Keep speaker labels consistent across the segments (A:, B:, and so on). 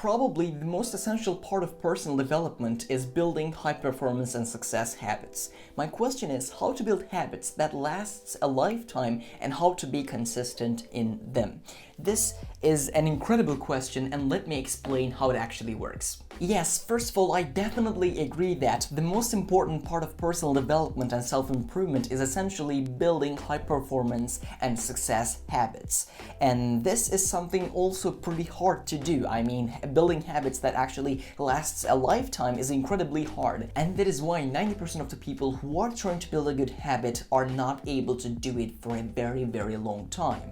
A: probably the most essential part of personal development is building high performance and success habits. My question is how to build habits that lasts a lifetime and how to be consistent in them. This is an incredible question, and let me explain how it actually works. Yes, first of all, I definitely agree that the most important part of personal development and self-improvement is essentially building high performance and success habits. And this is something also pretty hard to do. I mean, building habits that actually lasts a lifetime is incredibly hard. And that is why 90% of the people who are trying to build a good habit are not able to do it for a very, very long time.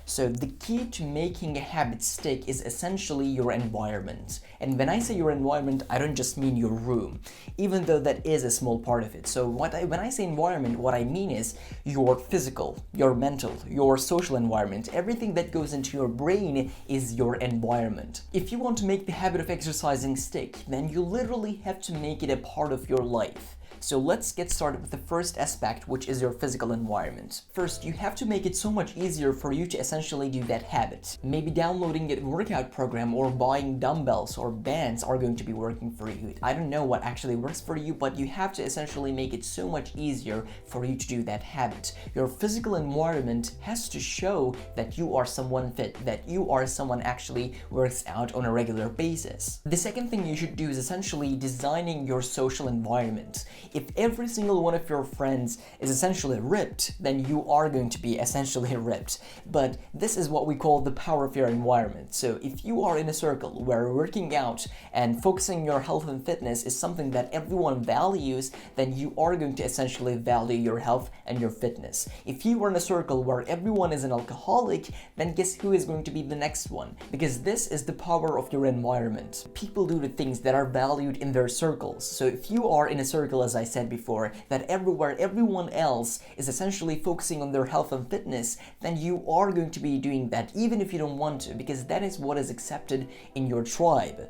A: So the key to making a habit stick is essentially your environment. And when I say your environment, I don't just mean your room, even though that is a small part of it. So when I say environment, what I mean is your physical, your mental, your social environment. Everything that goes into your brain is your environment. If you want to make the habit of exercising stick, then you literally have to make it a part of your life. So let's get started with the first aspect, which is your physical environment. First, you have to make it so much easier for you to essentially do that habit. Maybe downloading a workout program or buying dumbbells or bands are going to be working for you. I don't know what actually works for you, but you have to essentially make it so much easier for you to do that habit. Your physical environment has to show that you are someone fit, that you are someone actually works out on a regular basis. The second thing you should do is essentially designing your social environment. If every single one of your friends is essentially ripped, then you are going to be essentially ripped. But this is what we call the power of your environment. So if you are in a circle where working out and focusing on your health and fitness is something that everyone values, then you are going to essentially value your health and your fitness. If you are in a circle where everyone is an alcoholic, then guess who is going to be the next one? Because this is the power of your environment. People do the things that are valued in their circles. So if you are in a circle, as I said before, that everyone else is essentially focusing on their health and fitness, then you are going to be doing that even if you don't want to, because that is what is accepted in your tribe.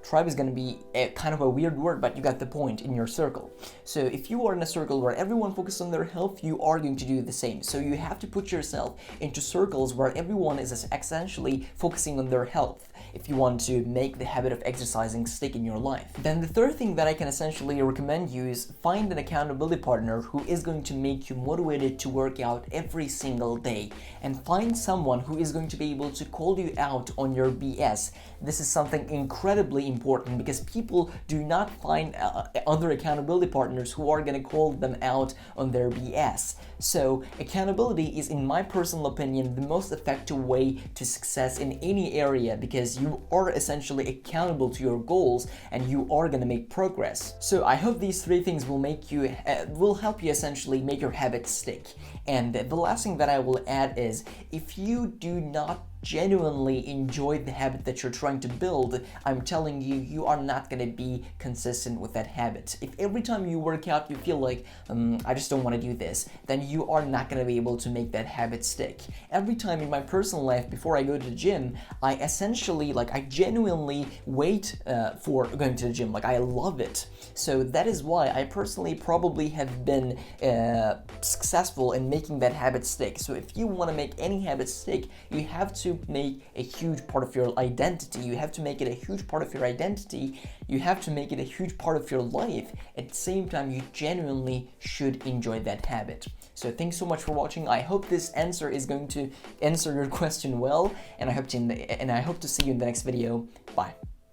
A: Tribe is going to be kind of a weird word, but you got the point, in your circle. So if you are in a circle where everyone focuses on their health, you are going to do the same. So you have to put yourself into circles where everyone is essentially focusing on their health if you want to make the habit of exercising stick in your life. Then the third thing that I can essentially recommend you is find an accountability partner who is going to make you motivated to work out every single day, and find someone who is going to be able to call you out on your BS. This is something incredibly important because people do not find other accountability partners who are going to call them out on their BS. So accountability is, in my personal opinion, the most effective way to success in any area, because you are essentially accountable to your goals and you are going to make progress. So I hope these three things will help you essentially make your habits stick. And the last thing that I will add is, if you do not genuinely enjoy the habit that you're trying to build, I'm telling you, you are not going to be consistent with that habit. If every time you work out you feel like, I just don't want to do this, then you are not going to be able to make that habit stick. Every time in my personal life before I go to the gym, I genuinely wait for going to the gym. Like, I love it. So that is why I personally probably have been successful in making that habit stick. So if you want to make any habit stick, you have to make a huge part of your identity. You have to make it a huge part of your identity. You have to make it a huge part of your life. At the same time, you genuinely should enjoy that habit. So thanks so much for watching. I hope this answer is going to answer your question well, and I hope to see you in the next video. Bye.